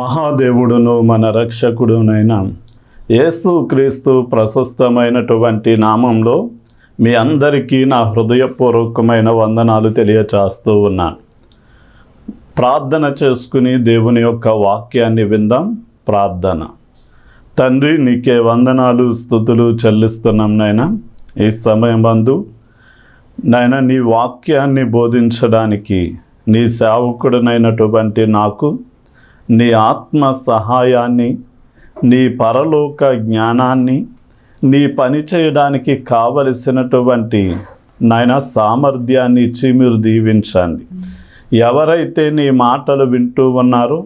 మహాదేవుడును మన రక్షకుడునైన యేసుక్రీస్తు ప్రశస్తమైనటువంటి నామంలో మీ అందరికీ నా హృదయపూర్వకమైన వందనాలు తెలియచేస్తూ ఉన్నాను. ప్రార్థన చేసుకుని దేవుని యొక్క వాక్యాన్ని విందాం. ప్రార్థన. తండ్రి, నీకే వందనాలు స్తుతులు చెల్లిస్తున్నాం నాయన. ఈ సమయమందు నాయన నీ వాక్యాన్ని బోధించడానికి నీ సేవకుడినైనటువంటి నాకు నీ ఆత్మ సహాయాన్ని, నీ పరలోక జ్ఞానాన్ని, నీ పని చేయడానికి కావలసినటువంటి నాయన సామర్థ్యాన్ని ఇచ్చి మీరు దీవించండి. ఎవరైతే నీ మాటలు వింటూ ఉన్నారో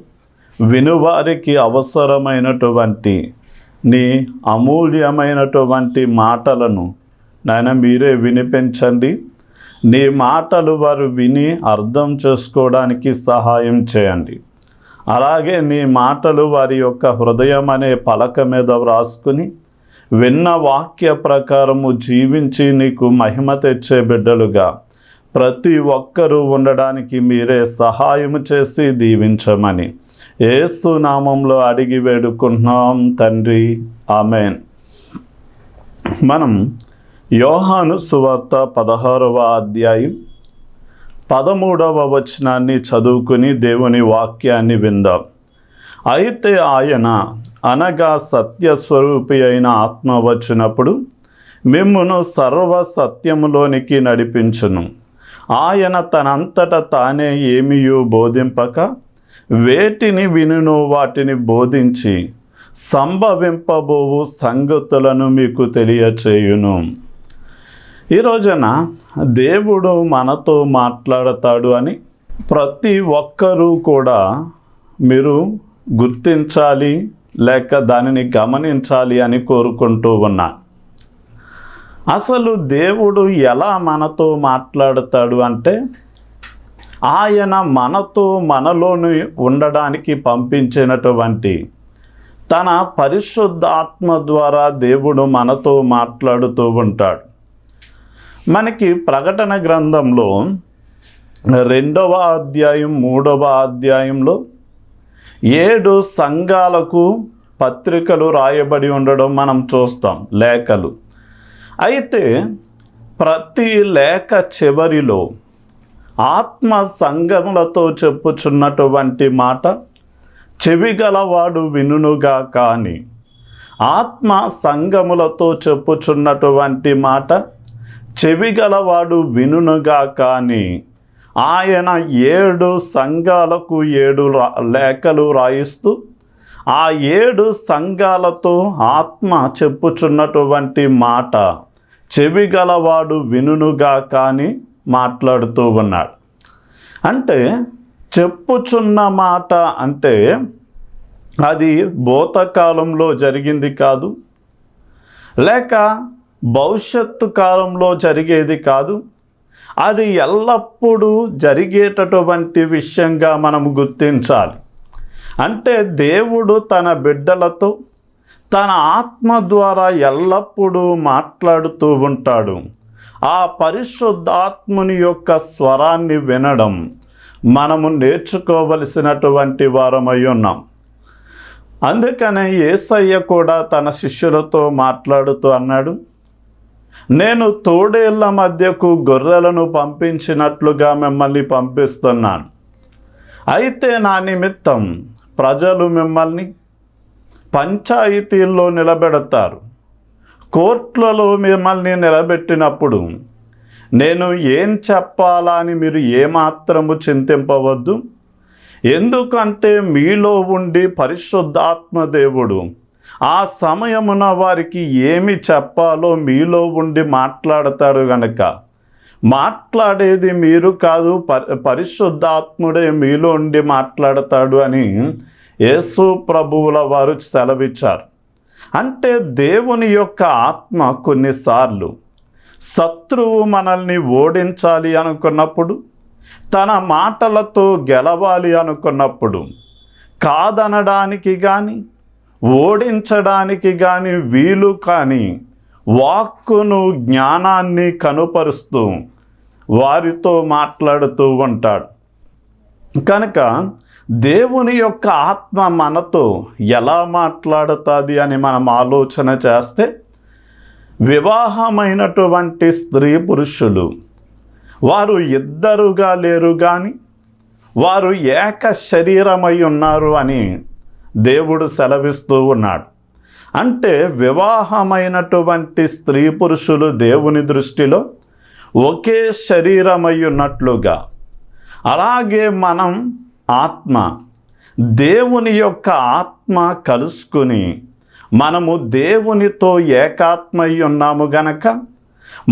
వినువారికి అవసరమైనటువంటి నీ అమూల్యమైనటువంటి మాటలను నాయన మీరే వినిపించండి. నీ మాటలు వారు విని అర్థం చేసుకోవడానికి సహాయం చేయండి. అలాగే నీ మాటలు వారి యొక్క హృదయం అనే పలక మీద వ్రాసుకుని విన్న వాక్య ప్రకారము జీవించి నీకు మహిమ తెచ్చే బిడ్డలుగా ప్రతి ఒక్కరూ ఉండడానికి మీరే సహాయం చేసి దీవించమని యేసు నామంలో అడిగి వేడుకుంటున్నాం తండ్రి, ఆమెన్. మనం యోహాను సువార్త 16వ అధ్యాయం 13వ వచనాన్ని చదువుకుని దేవుని వాక్యాన్ని విందాం. అయితే ఆయన అనగా సత్యస్వరూపి అయిన ఆత్మ వచ్చినప్పుడు మిమ్మును సర్వ సత్యములోనికి నడిపించును. ఆయన తనంతట తానే ఏమీయూ బోధింపక వేటిని వినునో వాటిని బోధించి సంభవింపబోవు సంగతులను మీకు తెలియచేయును. ఈ రోజున దేవుడు మనతో మాట్లాడతాడు అని ప్రతి ఒక్కరూ కూడా మీరు గుర్తించాలి, లేక దానిని గమనించాలి అని కోరుకుంటూ ఉన్నాను. అసలు దేవుడు ఎలా మనతో మాట్లాడతాడు అంటే, ఆయన మనలోని ఉండడానికి పంపించినటువంటి తన పరిశుద్ధాత్మ ద్వారా దేవుడు మనతో మాట్లాడుతూ ఉంటాడు. మనకి ప్రకటన గ్రంథంలో 2వ అధ్యాయం 3వ అధ్యాయంలో 7 సంఘాలకు పత్రికలు రాయబడి ఉండడం మనం చూస్తాం, లేఖలు. అయితే ప్రతి లేఖ చివరిలో ఆత్మ సంఘములతో చెప్పుచున్నటువంటి మాట చెవిగలవాడు వినునుగా కానీ, ఆత్మ సంఘములతో చెప్పుచున్నటువంటి మాట చెవిగలవాడు వినునుగా కానీ, ఆయన 7 సంఘాలకు 7 లేఖలు రాయిస్తూ ఆ 7 సంఘాలతో ఆత్మ చెప్పుచున్నటువంటి మాట చెవిగలవాడు వినునుగా కానీ మాట్లాడుతూ ఉన్నాడు. అంటే చెప్పుచున్న మాట అంటే అది భూతకాలంలో జరిగింది కాదు, లేక భవిష్యత్తు కాలంలో జరిగేది కాదు. అది ఎల్లప్పుడూ జరిగేటటువంటి విషయంగా మనము గుర్తించాలి. అంటే దేవుడు తన బిడ్డలతో తన ఆత్మ ద్వారా ఎల్లప్పుడూ మాట్లాడుతూ ఉంటాడు. ఆ పరిశుద్ధాత్ముని యొక్క స్వరాన్ని వినడం మనము నేర్చుకోవలసినటువంటి వారమై ఉన్నాం. అందుకనే యేసయ్య కూడా తన శిష్యులతో మాట్లాడుతూ అన్నాడు, నేను తోడేళ్ల మధ్యకు గొర్రెలను పంపించినట్లుగా మిమ్మల్ని పంపిస్తున్నాను. అయితే నా నిమిత్తం ప్రజలు మిమ్మల్ని పంచాయతీల్లో నిలబెడతారు, కోర్టులలో మిమ్మల్ని నిలబెట్టినప్పుడు నేను ఏం చెప్పాలా అని మీరు ఏమాత్రము చింతింపవద్దు. ఎందుకంటే మీలో ఉండి పరిశుద్ధాత్మ దేవుడు ఆ సమయమున వారికి ఏమి చెప్పాలో మీలో ఉండి మాట్లాడతాడు గనక, మాట్లాడేది మీరు కాదు, పరిశుద్ధాత్ముడే మీలో ఉండి మాట్లాడతాడు అని యేసు ప్రభువుల వారు సెలవిచ్చారు. అంటే దేవుని యొక్క ఆత్మ కొన్నిసార్లు శత్రువు మనల్ని ఓడించాలి అనుకున్నప్పుడు, తన మాటలతో గెలవాలి అనుకున్నప్పుడు కాదనడానికి కానీ ఓడించడానికి కానీ వీలు కానీ వాక్కును జ్ఞానాన్ని కనుపరుస్తూ వారితో మాట్లాడుతూ ఉంటాడు. కనుక దేవుని యొక్క ఆత్మ మనతో ఎలా మాట్లాడుతుంది అని మనం ఆలోచన చేస్తే, వివాహమైనటువంటి స్త్రీ పురుషులు వారు ఇద్దరుగా లేరు కానీ వారు ఏక శరీరమై ఉన్నారు అని దేవుడు సెలవిస్తూ ఉన్నాడు. అంటే వివాహమైనటువంటి స్త్రీ పురుషులు దేవుని దృష్టిలో ఒకే శరీరమై ఉన్నట్లుగా, అలాగే మనం ఆత్మ, దేవుని యొక్క ఆత్మ కలుసుకుని మనము దేవునితో ఏకాత్మై ఉన్నాము గనక,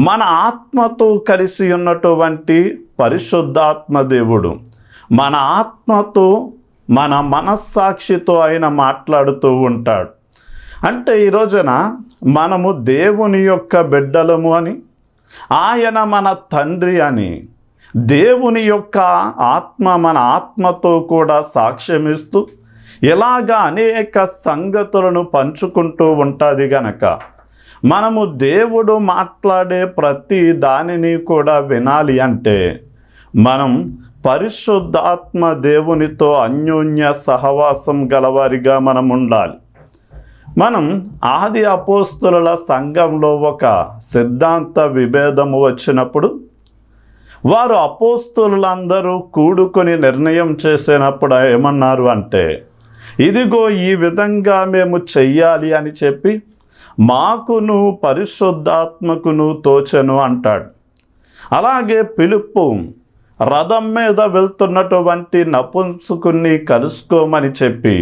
మన ఆత్మతో కలిసి ఉన్నటువంటి పరిశుద్ధాత్మ దేవుడు మన ఆత్మతో, మన మనస్సాక్షితో ఆయన మాట్లాడుతూ ఉంటాడు. అంటే ఈ రోజున మనము దేవుని యొక్క బిడ్డలము అని, ఆయన మన తండ్రి అని దేవుని యొక్క ఆత్మ మన ఆత్మతో కూడా సాక్ష్యమిస్తూ ఇలాగా అనేక సంగతులను పంచుకుంటూ ఉంటుంది గనక, మనము దేవుడు మాట్లాడే ప్రతి దానిని కూడా వినాలి అంటే మనం పరిశుద్ధాత్మ దేవునితో అన్యోన్య సహవాసం గలవారిగా మనం ఉండాలి. మనం ఆది అపోస్తుల సంఘంలో ఒక సిద్ధాంత విభేదము వచ్చినప్పుడు, వారు అపోస్తులందరూ కూడుకొని నిర్ణయం చేసినప్పుడు ఏమన్నారు అంటే, ఇదిగో ఈ విధంగా మేము చెయ్యాలి అని చెప్పి మాకును పరిశుద్ధాత్మకును తోచెను అంటాడు. అలాగే ఫిలిప్పు రథం మీద వెళ్తున్నటువంటి నపుంసకుని కలుసుకోమని చెప్పి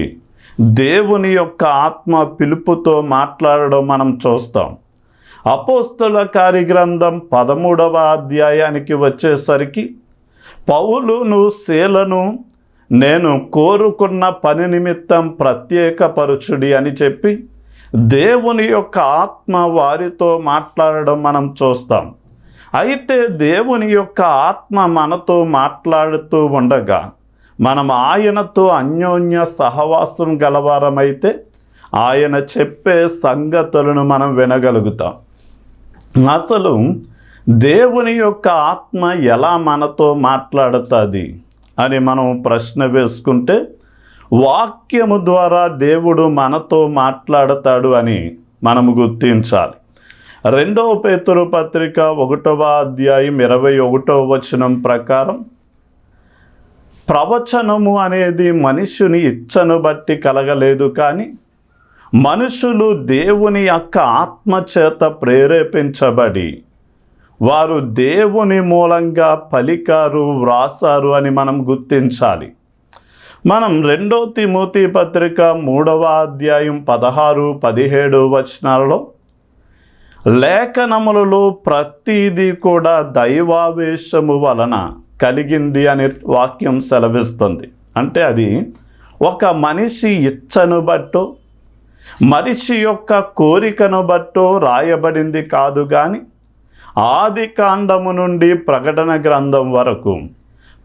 దేవుని యొక్క ఆత్మ ఫిలిప్పుతో మాట్లాడడం మనం చూస్తాం. అపోస్తుల కార్యగ్రంథం 13వ అధ్యాయానికి వచ్చేసరికి, పౌలును శీలను నేను కోరుకున్న పని నిమిత్తం ప్రత్యేకపరచుడి అని చెప్పి దేవుని యొక్క ఆత్మ వారితో మాట్లాడడం మనం చూస్తాం. అయితే దేవుని యొక్క ఆత్మ మనతో మాట్లాడుతూ ఉండగా మనం ఆయనతో అన్యోన్య సహవాసం గలవారమైతే ఆయన చెప్పే సంగతులను మనం వినగలుగుతాం. అసలు దేవుని యొక్క ఆత్మ ఎలా మనతో మాట్లాడుతుంది అని మనం ప్రశ్న వేసుకుంటే, వాక్యము ద్వారా దేవుడు మనతో మాట్లాడతాడు అని మనము గుర్తించాలి. 2వ పేతురు పత్రిక 1వ అధ్యాయం 21వ వచనం ప్రకారం, ప్రవచనము అనేది మనుషుని ఇచ్చను బట్టి కలగలేదు, కానీ మనుషులు దేవుని యొక్క ఆత్మచేత ప్రేరేపించబడి వారు దేవుని మూలంగా పలికారు, వ్రాసారు అని మనం గుర్తించాలి. మనం 2వ తిమోతి పత్రిక 3వ అధ్యాయం 16-17 వచనాలలో, లేఖనములలో ప్రతిదీ కూడా దైవావేశము వలన కలిగింది అనే వాక్యం సెలవిస్తుంది. అంటే అది ఒక మనిషి ఇచ్చను బట్టో, మనిషి యొక్క కోరికను బట్టో రాయబడింది కాదు, కానీ ఆది కాండము నుండి ప్రకటన గ్రంథం వరకు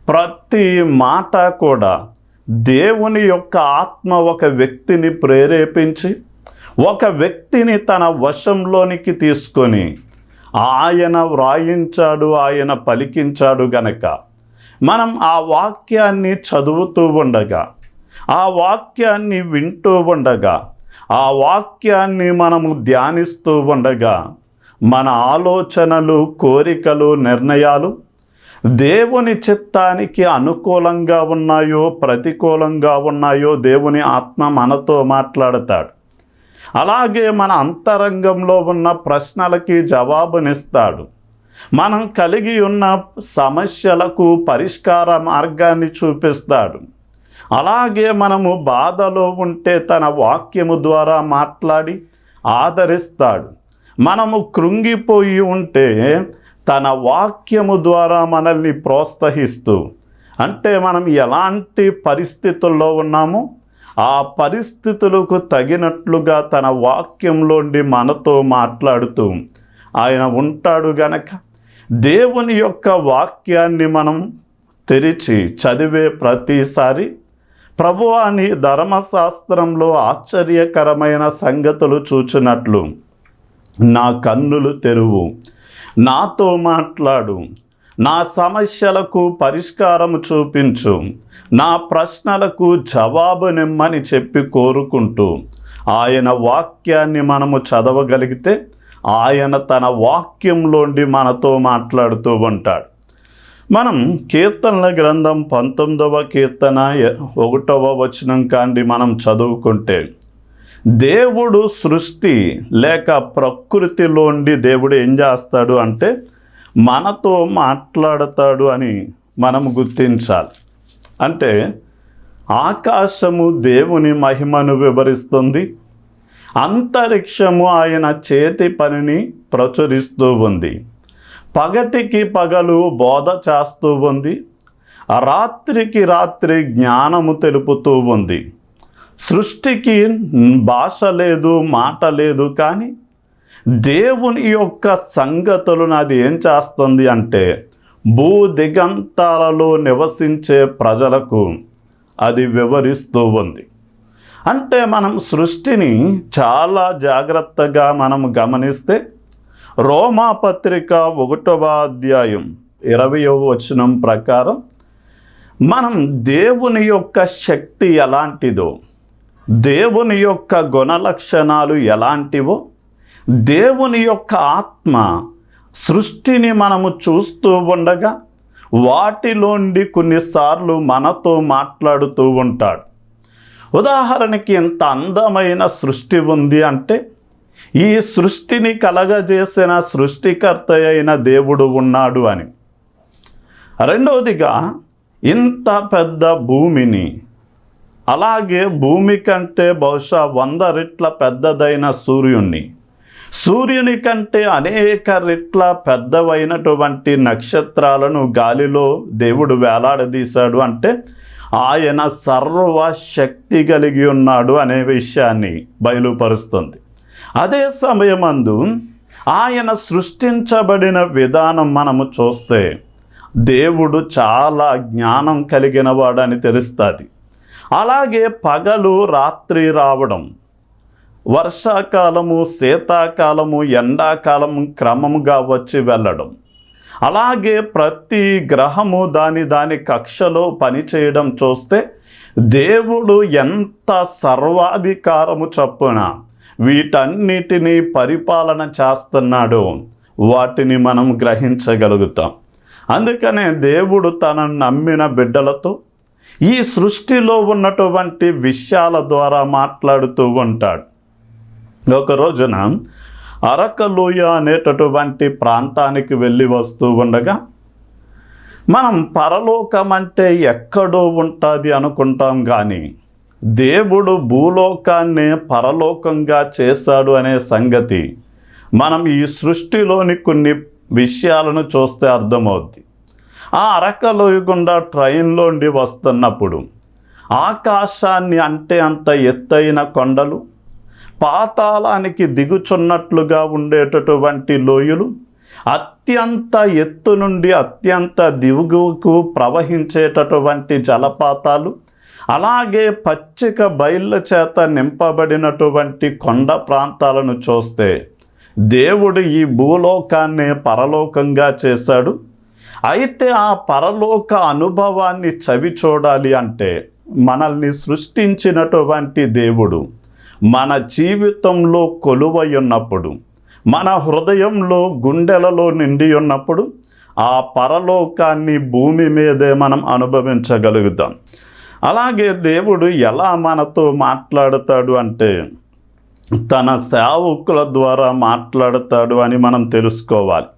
ప్రతి మాట కూడా దేవుని యొక్క ఆత్మ ఒక వ్యక్తిని ప్రేరేపించి ఒక వ్యక్తిని తన వశంలోనికి తీసుకొని ఆయన వ్రాయించాడు, ఆయన పలికించాడు గనక మనం ఆ వాక్యాన్ని చదువుతూ ఉండగా, ఆ వాక్యాన్ని వింటూ ఉండగా, ఆ వాక్యాన్ని మనము ధ్యానిస్తూ ఉండగా మన ఆలోచనలు, కోరికలు, నిర్ణయాలు దేవుని చిత్తానికి అనుకూలంగా ఉన్నాయో ప్రతికూలంగా ఉన్నాయో దేవుని ఆత్మ మనతో మాట్లాడతాడు. అలాగే మన అంతరంగంలో ఉన్న ప్రశ్నలకి జవాబునిస్తాడు. మనం కలిగి ఉన్న సమస్యలకు పరిష్కార మార్గాన్ని చూపిస్తాడు. అలాగే మనము బాధలో ఉంటే తన వాక్యము ద్వారా మాట్లాడి ఆదరిస్తాడు. మనము కృంగిపోయి ఉంటే తన వాక్యము ద్వారా మనల్ని ప్రోత్సహిస్తూ, అంటే మనం ఎలాంటి పరిస్థితుల్లో ఉన్నామో ఆ పరిస్థితులకు తగినట్లుగా తన వాక్యంలోండి మనతో మాట్లాడుతూ ఆయన ఉంటాడు గనక, దేవుని యొక్క వాక్యాన్ని మనం తెరిచి చదివే ప్రతిసారి, ప్రభువా నీ ధర్మశాస్త్రంలో ఆశ్చర్యకరమైన సంగతులు చూచినట్లు నా కన్నులు తెరువు, నాతో మాట్లాడు, నా సమస్యలకు పరిష్కారం చూపించు, నా ప్రశ్నలకు జవాబునిమ్మని చెప్పి కోరుకుంటూ ఆయన వాక్యాన్ని మనము చదవగలిగితే ఆయన తన వాక్యంలోండి మనతో మాట్లాడుతూ ఉంటాడు. మనం కీర్తనల గ్రంథం 19వ కీర్తన 1వ వచనం కాండి మనం చదువుకుంటే, దేవుడు సృష్టి లేక ప్రకృతిలోండి దేవుడు ఏం చేస్తాడు అంటే మనతో మాట్లాడతాడు అని మనం గుర్తించాలి. అంటే ఆకాశము దేవుని మహిమను వివరిస్తుంది, అంతరిక్షము ఆయన చేతి పనిని ప్రచురిస్తూ ఉంది, పగటికి పగలు బోధ చేస్తూ ఉంది, రాత్రికి రాత్రి జ్ఞానము తెలుపుతూ ఉంది. సృష్టికి భాష లేదు, మాట లేదు, కానీ దేవుని యొక్క సంగతులను అది ఏం చేస్తుంది అంటే భూ దిగంతాలలో నివసించే ప్రజలకు అది వివరిస్తూ ఉంది. అంటే మనం సృష్టిని చాలా జాగ్రత్తగా మనం గమనిస్తే రోమాపత్రిక 1వ అధ్యాయం 20వ వచనం ప్రకారం మనం దేవుని యొక్క శక్తి ఎలాంటిదో, దేవుని యొక్క గుణలక్షణాలు ఎలాంటివో, దేవుని యొక్క ఆత్మ సృష్టిని మనము చూస్తూ ఉండగా వాటిలోండి కొన్నిసార్లు మనతో మాట్లాడుతూ ఉంటాడు. ఉదాహరణకి ఎంత అందమైన సృష్టి ఉంది అంటే ఈ సృష్టిని కలగజేసిన సృష్టికర్త అయిన దేవుడు ఉన్నాడు అని. రెండవదిగా ఇంత పెద్ద భూమిని, అలాగే భూమి కంటే బహుశా 100 రెట్ల పెద్దదైన సూర్యుని కంటే అనేక రెట్ల పెద్దవైనటువంటి నక్షత్రాలను గాలిలో దేవుడు వేలాడదీశాడు. అంటే ఆయన సర్వశక్తి కలిగి ఉన్నాడు అనే విషయాన్ని బయలుపరుస్తుంది. అదే సమయమందు ఆయన సృష్టించబడిన విధానం మనము చూస్తే దేవుడు చాలా జ్ఞానం కలిగిన వాడని తెలుస్తుంది. అలాగే పగలు రాత్రి రావడం, వర్షాకాలము శీతాకాలము ఎండాకాలము క్రమముగా వచ్చి వెళ్ళడం, అలాగే ప్రతి గ్రహము దాని కక్షలో పనిచేయడం చూస్తే దేవుడు ఎంత సర్వాధికారము చొప్పున వీటన్నిటినీ పరిపాలన చేస్తున్నాడో వాటిని మనం గ్రహించగలుగుతాం. అందుకనే దేవుడు తనను నమ్మిన బిడ్డలతో ఈ సృష్టిలో ఉన్నటువంటి విషయాల ద్వారా మాట్లాడుతూ ఉంటాడు. ఒక రోజున అరకలోయ అనేటటువంటి ప్రాంతానికి వెళ్ళి వస్తూ ఉండగా మనం పరలోకం అంటే ఎక్కడో ఉంటుంది అనుకుంటాం, కానీ దేవుడు భూలోకాన్నే పరలోకంగా చేశాడు అనే సంగతి మనం ఈ సృష్టిలోని కొన్ని విషయాలను చూస్తే అర్థమవుద్ది. ఆ అరకలోయ గుండా ట్రైన్లోండి వస్తున్నప్పుడు ఆకాశాన్ని అంటే అంత ఎత్తైన కొండలు, పాతాళానికి దిగుచున్నట్లుగా ఉండేటటువంటి లోయలు, అత్యంత ఎత్తు నుండి అత్యంత దిగువకు ప్రవహించేటటువంటి జలపాతాలు, అలాగే పచ్చిక బయళ్ళ చేత నింపబడినటువంటి కొండ ప్రాంతాలను చూస్తే దేవుడు ఈ భూలోకాన్నే పరలోకంగా చేశాడు. అయితే ఆ పరలోక అనుభవాన్ని చవి చూడాలి అంటే మనల్ని సృష్టించినటువంటి దేవుడు మన జీవితంలో కొలువై ఉన్నప్పుడు, మన హృదయంలో గుండెలలో నిండి ఉన్నప్పుడు ఆ పరలోకాన్ని భూమి మీదే మనం అనుభవించగలుగుతాం. అలాగే దేవుడు ఎలా మనతో మాట్లాడతాడు అంటే తన సేవకుల ద్వారా మాట్లాడతాడు అని మనం తెలుసుకోవాలి.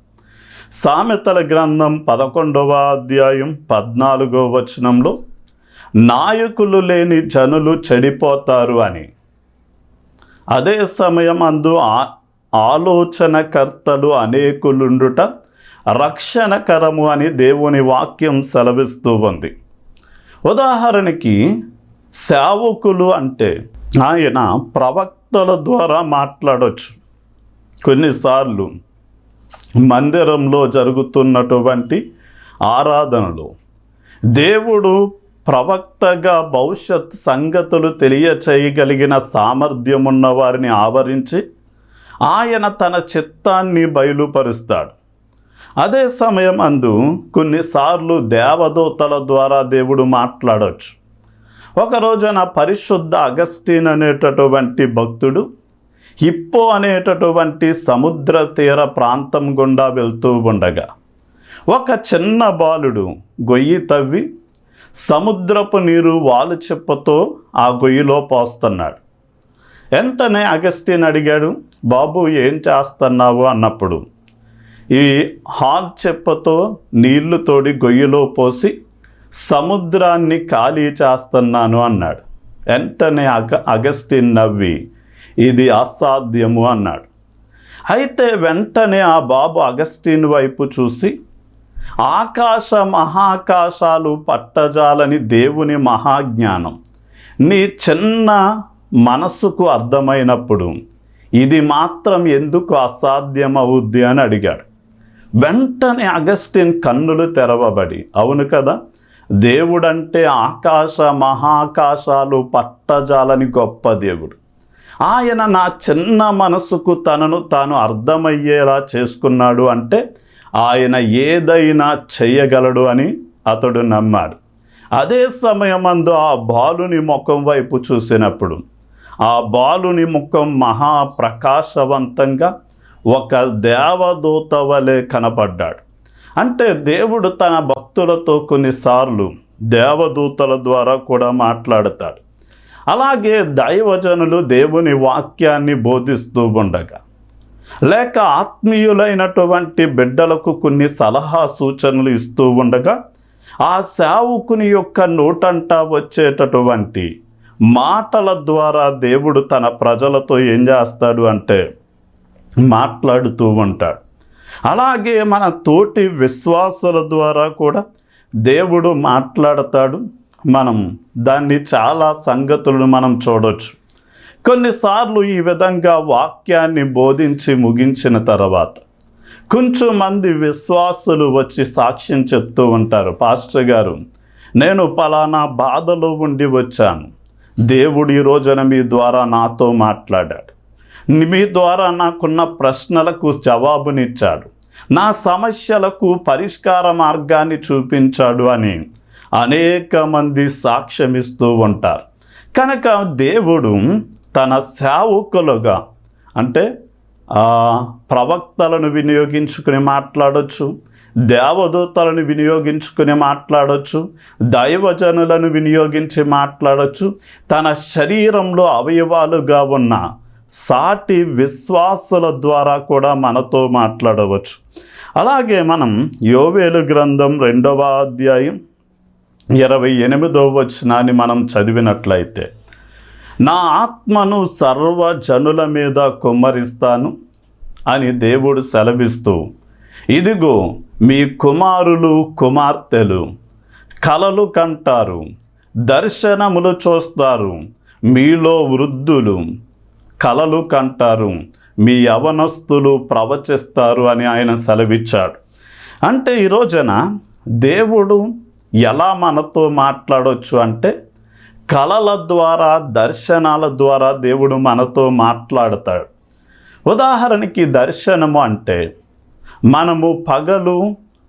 సామెతల గ్రంథం 11వ అధ్యాయం 14వ వచనంలో నాయకులు లేని జనులు చెడిపోతారు అని, అదే సమయం అందు ఆలోచనకర్తలు అనేకులుండుట రక్షణకరము అని దేవుని వాక్యం సెలవిస్తూ ఉంది. ఉదాహరణకి సేవకులు అంటే ఆయన ప్రవక్తల ద్వారా మాట్లాడవచ్చు. కొన్నిసార్లు మందిరంలో జరుగుతున్నటువంటి ఆరాధనలో దేవుడు ప్రవక్తగా భవిష్యత్ సంగతులు తెలియచేయగలిగిన సామర్థ్యం ఉన్న వారిని ఆవరించి ఆయన తన చిత్తాన్ని బయలుపరుస్తాడు. అదే సమయం అందు కొన్నిసార్లు దేవదూతల ద్వారా దేవుడు మాట్లాడవచ్చు. ఒక రోజున పరిశుద్ధ అగస్టిన్ అనేటటువంటి భక్తుడు హిప్పో అనేటటువంటి సముద్ర తీర ప్రాంతం గుండా వెళ్తూ ఉండగా ఒక చిన్న బాలుడు గొయ్యి తవ్వి సముద్రపు నీరు వాలు చెప్పతో ఆ గొయ్యిలో పోస్తున్నాడు. వెంటనే అగస్టిన్ అడిగాడు, బాబు ఏం చేస్తున్నావు అన్నప్పుడు, ఈ హాల్ చెప్పతో నీళ్లు తోడి గొయ్యిలో పోసి సముద్రాన్ని ఖాళీ చేస్తున్నాను అన్నాడు. వెంటనే అగస్టిన్ నవ్వి, ఇది అసాధ్యము అన్నాడు. అయితే వెంటనే ఆ బాబు అగస్టిన్ వైపు చూసి, ఆకాశ మహాకాశాలు పట్టజాలని దేవుని మహాజ్ఞానం నీ చిన్న మనసుకు అర్థమైనప్పుడు ఇది మాత్రం ఎందుకు అసాధ్యమవుద్ది అని అడిగాడు. వెంటనే అగస్టిన్ కన్నులు తెరవబడి, అవును కదా, దేవుడంటే ఆకాశ మహాకాశాలు పట్టజాలని గొప్ప దేవుడు. ఆయన నా చిన్న మనసుకు తనను తాను అర్థమయ్యేలా చేసుకున్నాడు అంటే ఆయన ఏదైనా చేయగలడు అని అతడు నమ్మాడు. అదే సమయమందు ఆ బాలుని ముఖం వైపు చూసినప్పుడు ఆ బాలుని ముఖం మహాప్రకాశవంతంగా ఒక దేవదూత వలె కనపడ్డాడు. అంటే దేవుడు తన భక్తులతో కొన్నిసార్లు దేవదూతల ద్వారా కూడా మాట్లాడతాడు. అలాగే దైవజనులు దేవుని వాక్యాన్ని బోధిస్తూ ఉండగా, లేక ఆత్మీయులైనటువంటి బిడ్డలకు కొన్ని సలహా సూచనలు ఇస్తూ ఉండగా ఆ సేవకుని యొక్క నోటంట వచ్చేటటువంటి మాటల ద్వారా దేవుడు తన ప్రజలతో ఏం చేస్తాడు అంటే మాట్లాడుతూ ఉంటాడు. అలాగే మన తోటి విశ్వాసుల ద్వారా కూడా దేవుడు మాట్లాడతాడు. మనం దాన్ని చాలా సంగతులను మనం చూడవచ్చు. కొన్నిసార్లు ఈ విధంగా వాక్యాన్ని బోధించి ముగించిన తర్వాత కొంచెం మంది విశ్వాసులు వచ్చి సాక్ష్యం చెప్తూ ఉంటారు, పాస్టర్ గారు నేను పలానా బాధలో ఉండి వచ్చాను, దేవుడు ఈ రోజున మీ ద్వారా నాతో మాట్లాడాడు, మీ ద్వారా నాకున్న ప్రశ్నలకు జవాబునిచ్చాడు, నా సమస్యలకు పరిష్కార మార్గాన్ని చూపించాడు అని అనేక మంది సాక్ష్యమిస్తూ ఉంటారు. కనుక దేవుడు తన సేవకులుగా అంటే ప్రవక్తలను వినియోగించుకుని మాట్లాడవచ్చు, దేవదూతలను వినియోగించుకుని మాట్లాడవచ్చు, దైవజనులను వినియోగించి మాట్లాడవచ్చు, తన శరీరంలో అవయవాలుగా ఉన్న సాటి విశ్వాసుల ద్వారా కూడా మనతో మాట్లాడవచ్చు. అలాగే మనం యోవేలు గ్రంథం 2వ అధ్యాయం 28వ వచనాన్ని మనం చదివినట్లయితే, నా ఆత్మను సర్వజనుల మీద కుమ్మరిస్తాను అని దేవుడు సెలవిస్తూ, ఇదిగో మీ కుమారులు కుమార్తెలు కలలు కంటారు, దర్శనములు చూస్తారు, మీలో వృద్ధులు కలలు కంటారు, మీ యవనస్తులు ప్రవచిస్తారు అని ఆయన సెలవిచ్చాడు. అంటే ఈ రోజున దేవుడు ఎలా మనతో మాట్లాడవచ్చు అంటే కలల ద్వారా దర్శనాల ద్వారా దేవుడు మనతో మాట్లాడతాడు. ఉదాహరణకి దర్శనము అంటే మనము పగలు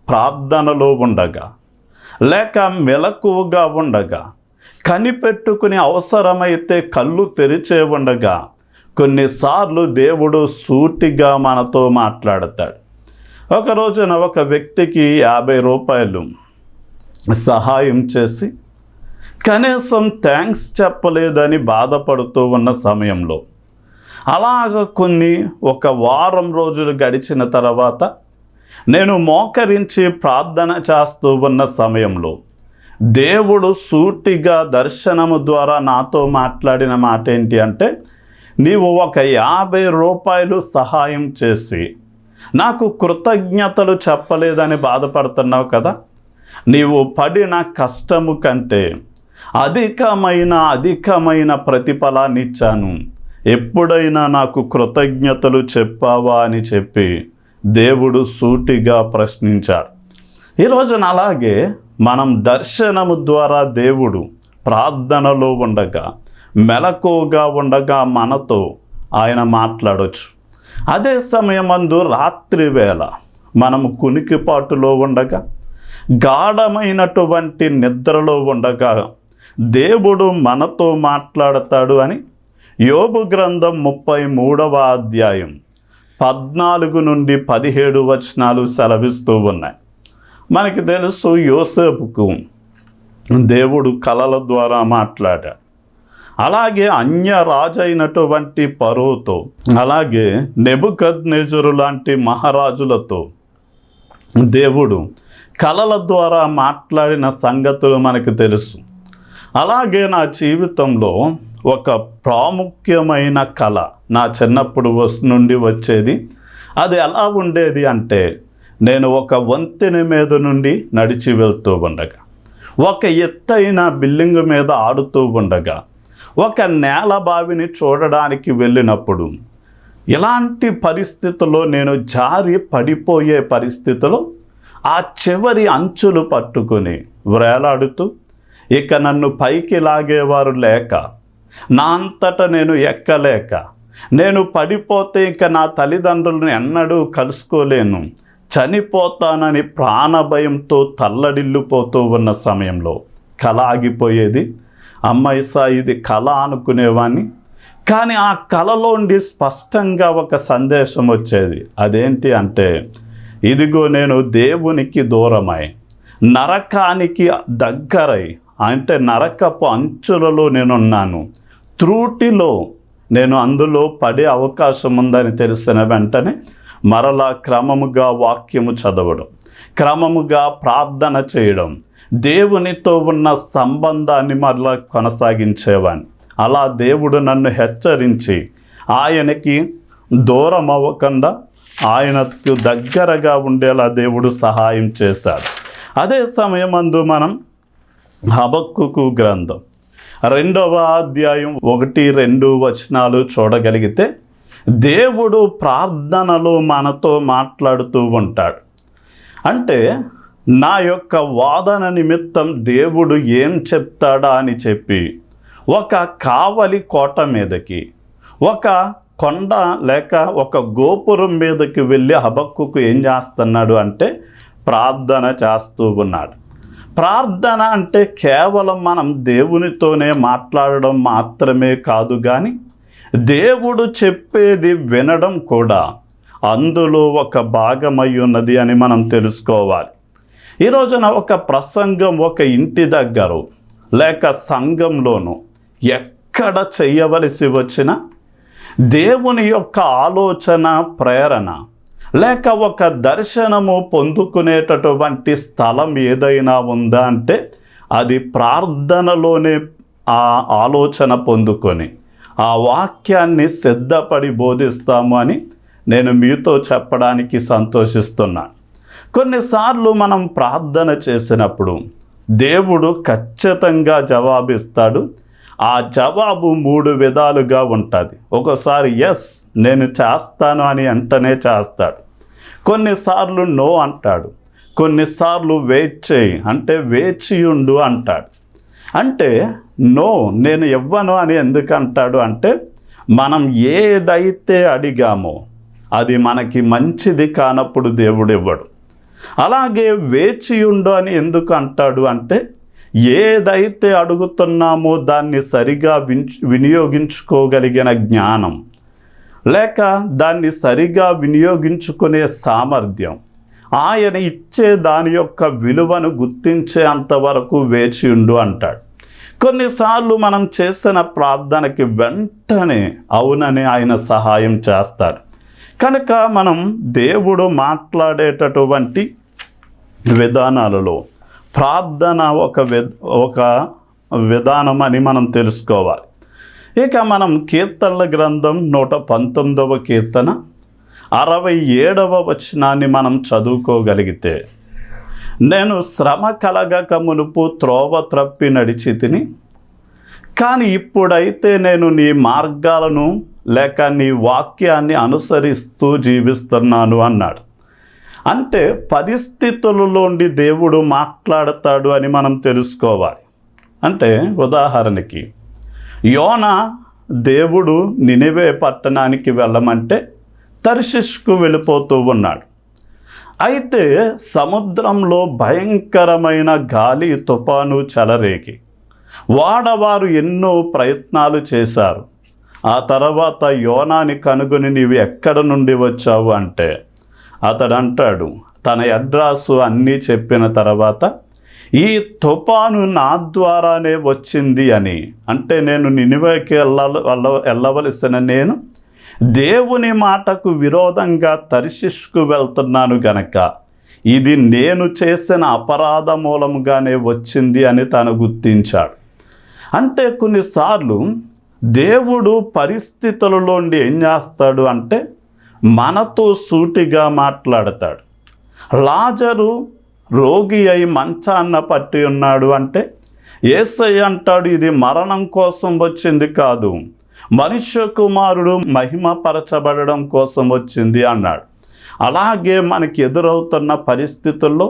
ప్రార్థనలో ఉండగా లేక మెలకువగా ఉండగా కనిపెట్టుకుని అవసరమైతే కళ్ళు తెరిచే ఉండగా కొన్నిసార్లు దేవుడు సూటిగా మనతో మాట్లాడతాడు. ఒక రోజున ఒక వ్యక్తికి 50 రూపాయలు సహాయం చేసి కనీసం థ్యాంక్స్ చెప్పలేదని బాధపడుతూ ఉన్న సమయంలో, అలాగ ఒక వారం రోజులు గడిచిన తర్వాత నేను మోకరించి ప్రార్థన చేస్తూ ఉన్న సమయంలో దేవుడు సూటిగా దర్శనము ద్వారా నాతో మాట్లాడిన మాట ఏంటి అంటే, నీవు ఒక 50 రూపాయలు సహాయం చేసి నాకు కృతజ్ఞతలు చెప్పలేదని బాధపడుతున్నావు కదా, నీవు పడిన కష్టము కంటే అధికమైన ప్రతిఫలాన్ని ఇచ్చాను, ఎప్పుడైనా నాకు కృతజ్ఞతలు చెప్పావా అని చెప్పి దేవుడు సూటిగా ప్రశ్నించాడు. ఈ రోజున అలాగే మనం దర్శనము ద్వారా దేవుడు ప్రార్థనలో ఉండగా మెలకువగా ఉండగా మనతో ఆయన మాట్లాడవచ్చు. అదే సమయమందు రాత్రి వేళ మనము కునికిపాటులో ఉండగా, గాఢమైనటువంటి నిద్రలో ఉండగా దేవుడు మనతో మాట్లాడతాడు అని యోబు గ్రంథం 33వ అధ్యాయం 14 నుండి 17 వచనాలు సెలవిస్తూ ఉన్నాయి. మనకి తెలుసు, యోసేపుకు దేవుడు కలల ద్వారా మాట్లాడాడు. అలాగే అన్య రాజు అయినటువంటి ఫరోతో, అలాగే నెబుకద్నెజరు లాంటి మహారాజులతో దేవుడు కలల ద్వారా మాట్లాడిన సంగతులు మనకు తెలుసు. అలాగే నా జీవితంలో ఒక ప్రాముఖ్యమైన కళ నా చిన్నప్పుడు నుండి వచ్చేది. అది ఎలా ఉండేది అంటే, నేను ఒక వంతెన మీద నుండి నడిచి వెళ్తూ ఉండగా, ఒక ఎత్తైన బిల్డింగ్ మీద ఆడుతూ ఉండగా, ఒక నేల బావిని చూడడానికి వెళ్ళినప్పుడు, ఇలాంటి పరిస్థితుల్లో నేను జారి పడిపోయే పరిస్థితిలో ఆ చివరి అంచులు పట్టుకొని వేలాడుతూ, ఇక నన్ను పైకి లాగేవారు లేక, నా అంతటా నేను ఎక్కలేక, నేను పడిపోతే ఇక నా తల్లిదండ్రులను ఎన్నడూ కలుసుకోలేను, చనిపోతానని ప్రాణభయంతో తల్లడిల్లిపోతూ ఉన్న సమయంలో కళ ఆగిపోయేది. అమ్మాయిసా ఇది కళ అనుకునేవాడిని. కానీ ఆ కళలోండి స్పష్టంగా ఒక సందేశం వచ్చేది. అదేంటి అంటే, ఇదిగో నేను దేవునికి దూరమై, నరకానికి దగ్గరై, అంటే నరకపు అంచులలో నేనున్నాను, త్రూటిలో నేను అందులో పడే అవకాశం ఉందని తెలిసిన వెంటనే మరలా క్రమముగా వాక్యము చదవడం, క్రమముగా ప్రార్థన చేయడం, దేవునితో ఉన్న సంబంధాన్ని మరలా కొనసాగించేవాడిని. అలా దేవుడు నన్ను హెచ్చరించి ఆయనకి దూరం అవ్వకుండా ఆయనకు దగ్గరగా ఉండేలా దేవుడు సహాయం చేశాడు. అదే సమయమందు మనం హబక్కూకు గ్రంథం 2వ అధ్యాయం 1-2 వచనాలు చూడగలిగితే, దేవుడు ప్రార్థనలో మనతో మాట్లాడుతూ ఉంటాడు. అంటే నా యొక్క వాదన నిమిత్తం దేవుడు ఏం చెప్తాడా అని చెప్పి ఒక కావలి కోట మీదకి, ఒక కొండ లేక ఒక గోపురం మీదకి వెళ్ళి హబక్కూకు ఏం చేస్తున్నాడు అంటే ప్రార్థన చేస్తూ ఉన్నాడు. ప్రార్థన అంటే కేవలం మనం దేవునితోనే మాట్లాడడం మాత్రమే కాదు, కానీ దేవుడు చెప్పేది వినడం కూడా అందులో ఒక భాగమై ఉన్నది అని మనం తెలుసుకోవాలి. ఈ రోజున ఒక ప్రసంగం ఒక ఇంటి దగ్గర లేక సంఘంలోనూ ఎక్కడ చేయవలసి వచ్చినా దేవుని యొక్క ఆలోచన, ప్రేరణ లేక ఒక దర్శనము పొందుకునేటటువంటి స్థలం ఏదైనా ఉందా అంటే అది ప్రార్థనలోనే ఆ ఆలోచన పొందుకొని ఆ వాక్యాన్ని సిద్ధపడి బోధిస్తాము అని నేను మీతో చెప్పడానికి సంతోషిస్తున్నాను. కొన్నిసార్లు మనం ప్రార్థన చేసినప్పుడు దేవుడు ఖచ్చితంగా జవాబిస్తాడు. ఆ జవాబు 3 విధాలుగా ఉంటుంది. ఒకసారి ఎస్ నేను చేస్తాను అని వెంటనే చేస్తాడు, కొన్నిసార్లు నో అంటాడు, కొన్నిసార్లు వెయిట్ చేయి అంటే వేచియుండు అంటాడు. అంటే నో నేను ఇవ్వను అని ఎందుకు అంటాడు అంటే, మనం ఏదైతే అడిగామో అది మనకి మంచిది కానప్పుడు దేవుడు ఇవ్వడు. అలాగే వేచియుండు అని ఎందుకు అంటాడు అంటే, ఏదైతే అడుగుతున్నామో దాన్ని సరిగా వినియోగించుకోగలిగిన జ్ఞానం లేక దాన్ని సరిగా వినియోగించుకునే సామర్థ్యం, ఆయన ఇచ్చే దాని యొక్క విలువను గుర్తించే అంతవరకు వేచి ఉండు అంటాడు. కొన్నిసార్లు మనం చేసిన ప్రార్థనకి వెంటనే అవునని ఆయన సహాయం చేస్తాడు. కనుక మనం దేవుడు మాట్లాడేటటువంటి విధానాలలో ప్రార్థన ఒక విధానం అని మనం తెలుసుకోవాలి. ఇక మనం కీర్తనల గ్రంథం 119వ కీర్తన 67వ వచనాన్ని మనం చదువుకోగలిగితే, నేను శ్రమ కలగక మునుపు త్రోవ త్రప్పి నడిచి తిని, కానీ ఇప్పుడైతే నేను నీ మార్గాలను లేక నీ వాక్యాన్ని అనుసరిస్తూ జీవిస్తున్నాను అన్నాడు. అంటే పరిస్థితులలోండి దేవుడు మాట్లాడతాడు అని మనం తెలుసుకోవాలి. అంటే ఉదాహరణకి యోనా దేవుడు నినివే పట్టణానికి వెళ్ళమంటే తర్షిష్కు వెళ్ళిపోతూ ఉన్నాడు. అయితే సముద్రంలో భయంకరమైన గాలి తుఫాను చెలరేగి వాడవారు ఎన్నో ప్రయత్నాలు చేశారు. ఆ తర్వాత యోనాని కనుగొని నీవు ఎక్కడ నుండి వచ్చావు అంటే అతడు అంటాడు, తన అడ్రస్సు అన్నీ చెప్పిన తర్వాత, ఈ తుఫాను నా ద్వారానే వచ్చింది అని. అంటే నేను నినివేకి వెళ్ళవలసిన నేను దేవుని మాటకు విరోధంగా తర్షీషుకు వెళ్తున్నాను గనక ఇది నేను చేసిన అపరాధ మూలముగానే వచ్చింది అని తను గుర్తించాడు. అంటే కొన్నిసార్లు దేవుడు పరిస్థితులలోండి ఏం చేస్తాడు అంటే మనతో సూటిగా మాట్లాడతాడు. లాజరు రోగి అయి మంచాన్న పట్టి ఉన్నాడు అంటే యేసయ్య అంటాడు, ఇది మరణం కోసం వచ్చింది కాదు, మనుష్య కుమారుడు మహిమపరచబడడం కోసం వచ్చింది అన్నాడు. అలాగే మనకి ఎదురవుతున్న పరిస్థితుల్లో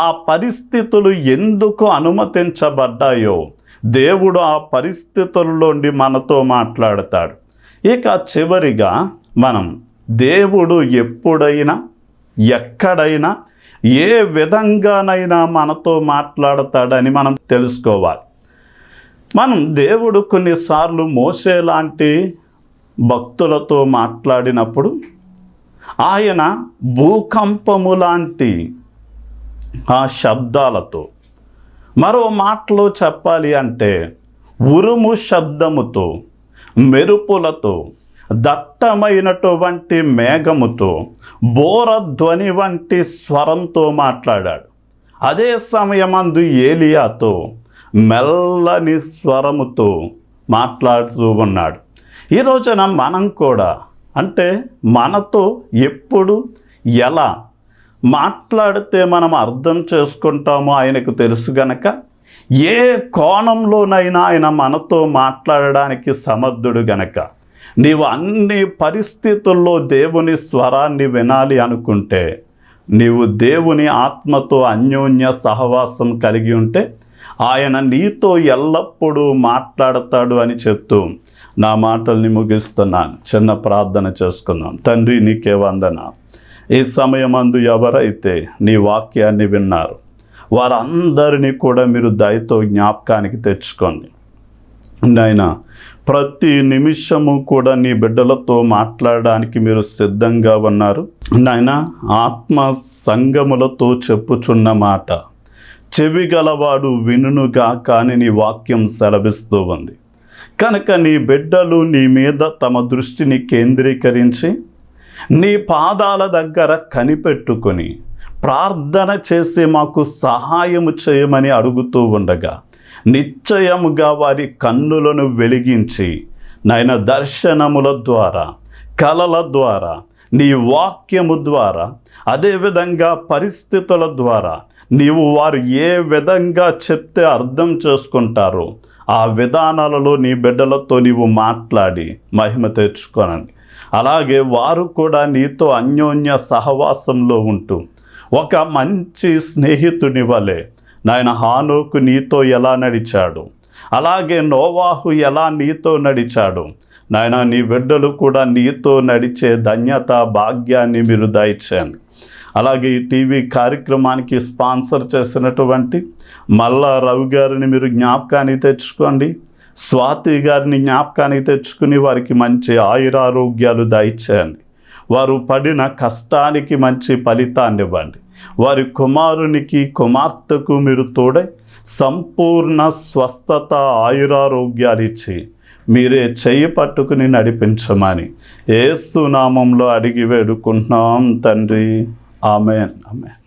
ఆ పరిస్థితులు ఎందుకు అనుమతించబడ్డాయో దేవుడు ఆ పరిస్థితుల్లోండి మనతో మాట్లాడతాడు. ఇక చివరిగా మనం దేవుడు ఎప్పుడైనా ఎక్కడైనా ఏ విధంగానైనా మనతో మాట్లాడతాడని మనం తెలుసుకోవాలి. మనం దేవుడు కొన్నిసార్లు మోషే లాంటి భక్తులతో మాట్లాడినప్పుడు ఆయన భూకంపము లాంటి ఆ శబ్దాలతో, మరో మాటలో చెప్పాలి అంటే ఉరుము శబ్దముతో, మెరుపులతో, దట్టమైనటువంటి మేఘముతో, బోరధ్వని వంటి స్వరంతో మాట్లాడాడు. అదే సమయమందు ఏలియాతో మెల్లని స్వరముతో మాట్లాడుతూ ఉన్నాడు. ఈ రోజున మనం కూడా అంటే మనతో ఎప్పుడు ఎలా మాట్లాడితే మనం అర్థం చేసుకుంటామో ఆయనకు తెలుసు గనక ఏ కోణంలోనైనా ఆయన మనతో మాట్లాడడానికి సమర్థుడు గనక నీవు అన్ని పరిస్థితుల్లో దేవుని స్వరాన్ని వినాలి అనుకుంటే నీవు దేవుని ఆత్మతో అన్యోన్య సహవాసం కలిగి ఉంటే ఆయన నీతో ఎల్లప్పుడూ మాట్లాడతాడు అని చెప్తూ నా మాటల్ని ముగిస్తున్నాను. చిన్న ప్రార్థన చేసుకుందాం. తండ్రి, నీకే వందనాలు. ఈ సమయమందు ఎవరైతే నీ వాక్యాన్ని విన్నారు వారందరినీ కూడా మీరు దయతో జ్ఞాపకానికి తెచ్చుకోండి నాయనా. ప్రతి నిమిషము కూడా నీ బిడ్డలతో మాట్లాడడానికి మీరు సిద్ధంగా ఉన్నారు నాయనా. ఆత్మ సంగములతో చెప్పుచున్న మాట చెవి గలవాడు వినుగా కానీ నీ వాక్యం సెలవిస్తూ ఉంది కనుక నీ బిడ్డలు నీ మీద తమ దృష్టిని కేంద్రీకరించి నీ పాదాల దగ్గర కనిపెట్టుకొని ప్రార్థన చేసి మాకు సహాయము చేయమని అడుగుతూ ఉండగా నిశ్చయముగా వారి కన్నులను వెలిగించి నాయన దర్శనముల ద్వారా, కలల ద్వారా, నీ వాక్యము ద్వారా, అదేవిధంగా పరిస్థితుల ద్వారా నీవు వారు ఏ విధంగా చెప్తే అర్థం చేసుకుంటారో ఆ విధానాలలో నీ బిడ్డలతో నీవు మాట్లాడి మహిమ తెచ్చుకోనండి. అలాగే వారు కూడా నీతో అన్యోన్య సహవాసంలో ఉంటూ ఒక మంచి స్నేహితుని వలె నాయన హానోకు నీతో ఎలా నడిచాడు, అలాగే నోవాహు ఎలా నీతో నడిచాడు నాయన, నీ బిడ్డలు కూడా నీతో నడిచే ధన్యత భాగ్యాన్ని మీరు దయచేయండి. అలాగే ఈ టీవీ కార్యక్రమానికి స్పాన్సర్ చేసినటువంటి మల్లా రవి గారిని మీరు జ్ఞాపకానికి తెచ్చుకోండి. స్వాతి గారిని జ్ఞాపకానికి తెచ్చుకుని వారికి మంచి ఆయురారోగ్యాలు దయచేయండి. వారు పడిన కష్టానికి మంచి ఫలితాన్ని ఇవ్వండి. వారి కుమారునికి కుమార్తెకు మీరు తోడై సంపూర్ణ స్వస్థత ఆయురారోగ్యాలు ఇచ్చి మీరే చెయ్యి పట్టుకుని నడిపించమని యేసు నామంలో అడిగి వేడుకుంటున్నాం తండ్రి. ఆమేన్. ఆమేన్.